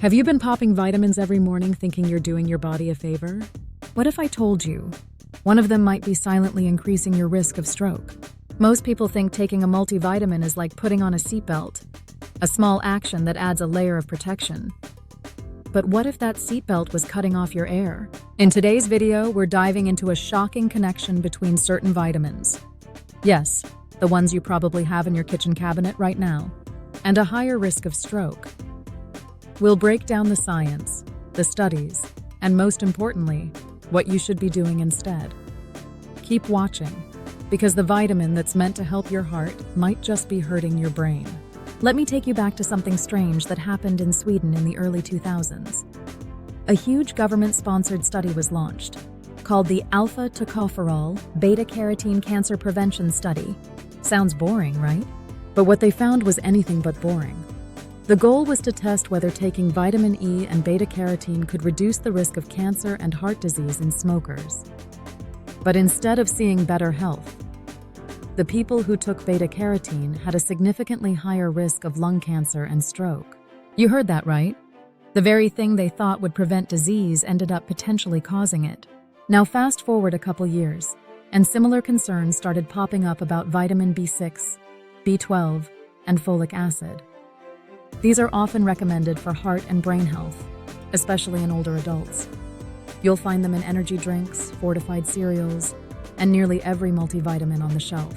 Have you been popping vitamins every morning thinking you're doing your body a favor? What if I told you one of them might be silently increasing your risk of stroke? Most people think taking a multivitamin is like putting on a seatbelt, a small action that adds a layer of protection. But what if that seatbelt was cutting off your air? In today's video, we're diving into a shocking connection between certain vitamins. Yes, the ones you probably have in your kitchen cabinet right now, and a higher risk of stroke. We'll break down the science, the studies, and most importantly, what you should be doing instead. Keep watching, because the vitamin that's meant to help your heart might just be hurting your brain. Let me take you back to something strange that happened in Sweden in the early 2000s. A huge government-sponsored study was launched, called the alpha-tocopherol beta-carotene cancer prevention study. Sounds boring, right? But what they found was anything but boring. The goal was to test whether taking vitamin E and beta-carotene could reduce the risk of cancer and heart disease in smokers. But instead of seeing better health, the people who took beta-carotene had a significantly higher risk of lung cancer and stroke. You heard that right? The very thing they thought would prevent disease ended up potentially causing it. Now fast forward a couple years, and similar concerns started popping up about vitamin B6, B12, and folic acid. These are often recommended for heart and brain health, especially in older adults. You'll find them in energy drinks, fortified cereals, and nearly every multivitamin on the shelf.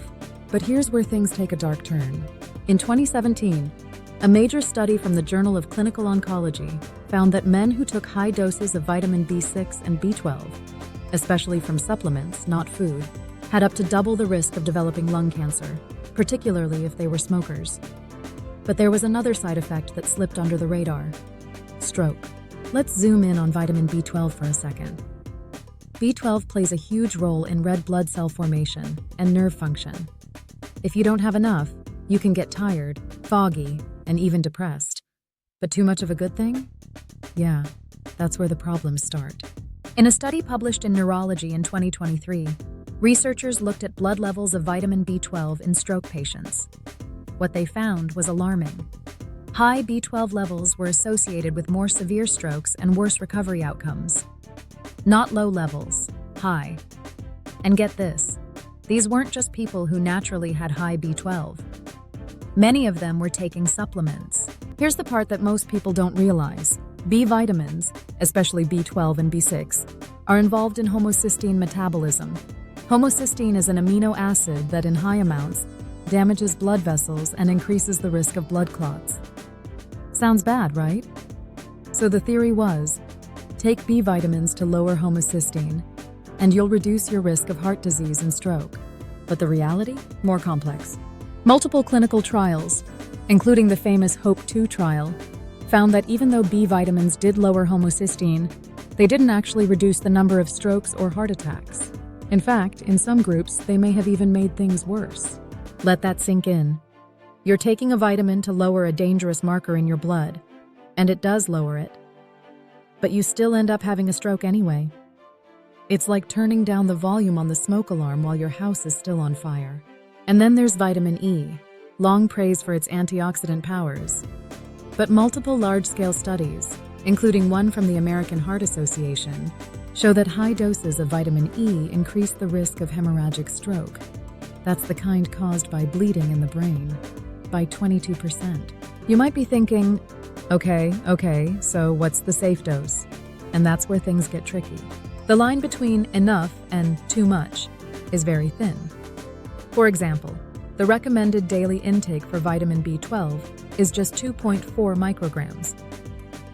But here's where things take a dark turn. In 2017, a major study from the Journal of Clinical Oncology found that men who took high doses of vitamin B6 and B12, especially from supplements, not food, had up to double the risk of developing lung cancer, particularly if they were smokers. But there was another side effect that slipped under the radar: stroke. Let's zoom in on vitamin B12 for a second. B12 plays a huge role in red blood cell formation and nerve function. If you don't have enough, you can get tired, foggy, and even depressed. But too much of a good thing? Yeah, that's where the problems start. In a study published in Neurology in 2023, researchers looked at blood levels of vitamin B12 in stroke patients. What they found was alarming. High B12 levels were associated with more severe strokes and worse recovery outcomes. Not low levels, high. And get this, these weren't just people who naturally had high B12. Many of them were taking supplements. Here's the part that most people don't realize. B vitamins, especially B12 and B6, are involved in homocysteine metabolism. Homocysteine is an amino acid that, in high amounts, damages blood vessels and increases the risk of blood clots. Sounds bad, right? So the theory was, take B vitamins to lower homocysteine, and you'll reduce your risk of heart disease and stroke. But the reality? More complex. Multiple clinical trials, including the famous HOPE-2 trial, found that even though B vitamins did lower homocysteine, they didn't actually reduce the number of strokes or heart attacks. In fact, in some groups, they may have even made things worse. Let that sink in. You're taking a vitamin to lower a dangerous marker in your blood, and it does lower it. But you still end up having a stroke anyway. It's like turning down the volume on the smoke alarm while your house is still on fire. And then there's vitamin E, long praised for its antioxidant powers. But multiple large-scale studies, including one from the American Heart Association, show that high doses of vitamin E increase the risk of hemorrhagic stroke. That's the kind caused by bleeding in the brain, by 22%. You might be thinking, okay, so what's the safe dose? And that's where things get tricky. The line between enough and too much is very thin. For example, the recommended daily intake for vitamin B12 is just 2.4 micrograms.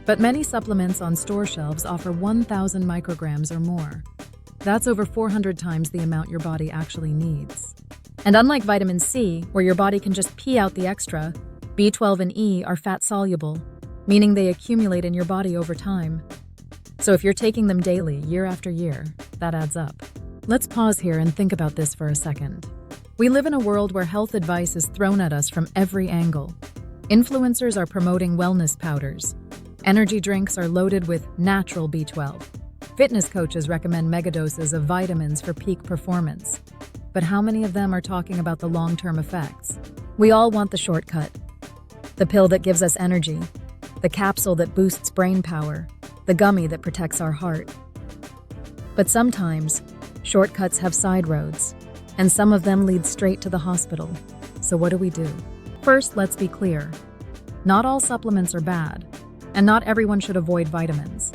But many supplements on store shelves offer 1,000 micrograms or more. That's over 400 times the amount your body actually needs. And unlike vitamin C, where your body can just pee out the extra, B12 and E are fat-soluble, meaning they accumulate in your body over time. So if you're taking them daily, year after year, that adds up. Let's pause here and think about this for a second. We live in a world where health advice is thrown at us from every angle. Influencers are promoting wellness powders. Energy drinks are loaded with natural B12. Fitness coaches recommend megadoses of vitamins for peak performance. But how many of them are talking about the long-term effects? We all want the shortcut. The pill that gives us energy, the the capsule that boosts brain power, the gummy that protects our heart. But sometimes, shortcuts have side roads, and some of them lead straight to the hospital. So what do we do? First, let's be clear. Not all supplements are bad, and not everyone should avoid vitamins.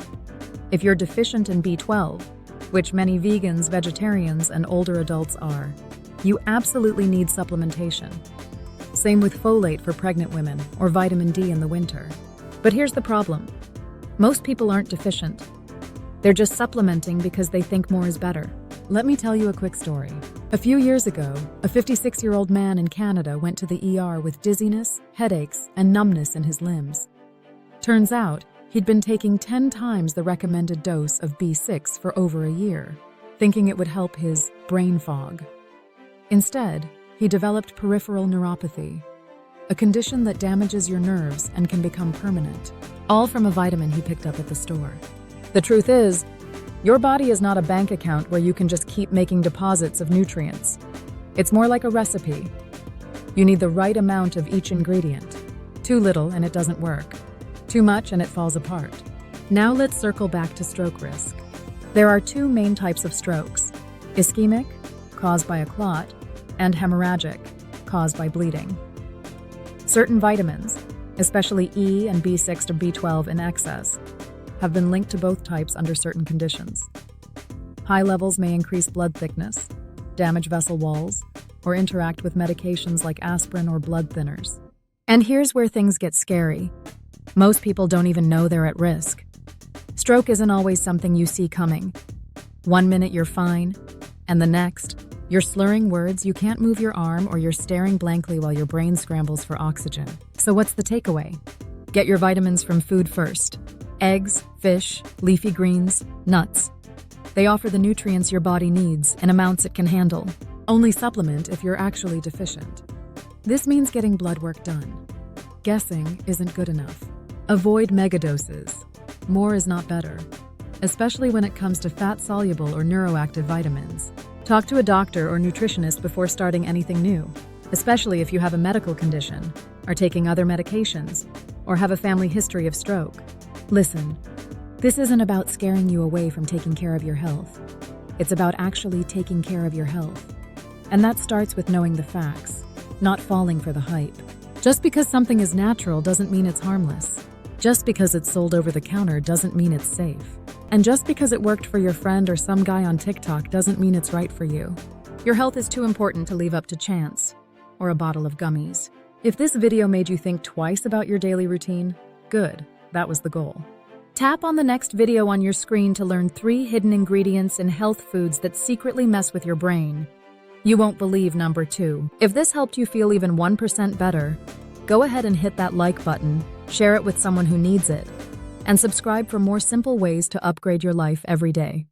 If you're deficient in B12, which many vegans, vegetarians, and older adults are, you absolutely need supplementation. Same with folate for pregnant women or vitamin D in the winter. But here's the problem. Most people aren't deficient. They're just supplementing because they think more is better. Let me tell you a quick story. A few years ago, a 56-year-old man in Canada went to the ER with dizziness, headaches, and numbness in his limbs. Turns out, he'd been taking 10 times the recommended dose of B6 for over a year, thinking it would help his brain fog. Instead, he developed peripheral neuropathy, a condition that damages your nerves and can become permanent, all from a vitamin he picked up at the store. The truth is, your body is not a bank account where you can just keep making deposits of nutrients. It's more like a recipe. You need the right amount of each ingredient. Too little and it doesn't work. Too much and it falls apart. Now let's circle back to stroke risk. There are two main types of strokes: ischemic, caused by a clot, and hemorrhagic, caused by bleeding. Certain vitamins, especially E and B6 or B12 in excess, have been linked to both types under certain conditions. High levels may increase blood thickness, damage vessel walls, or interact with medications like aspirin or blood thinners. And here's where things get scary. Most people don't even know they're at risk. Stroke isn't always something you see coming. One minute you're fine, and the next, you're slurring words, you can't move your arm, or you're staring blankly while your brain scrambles for oxygen. So what's the takeaway? Get your vitamins from food first. Eggs, fish, leafy greens, nuts. They offer the nutrients your body needs in amounts it can handle. Only supplement if you're actually deficient. This means getting blood work done. Guessing isn't good enough. Avoid megadoses. More is not better, especially when it comes to fat-soluble or neuroactive vitamins. Talk to a doctor or nutritionist before starting anything new, especially if you have a medical condition, are taking other medications, or have a family history of stroke. Listen, this isn't about scaring you away from taking care of your health. It's about actually taking care of your health. And that starts with knowing the facts, not falling for the hype. Just because something is natural doesn't mean it's harmless. Just because it's sold over the counter doesn't mean it's safe. And just because it worked for your friend or some guy on TikTok doesn't mean it's right for you. Your health is too important to leave up to chance or a bottle of gummies. If this video made you think twice about your daily routine, good. That was the goal. Tap on the next video on your screen to learn 3 hidden ingredients in health foods that secretly mess with your brain. You won't believe number 2. If this helped you feel even 1% better, go ahead and hit that like button, share it with someone who needs it, and subscribe for more simple ways to upgrade your life every day.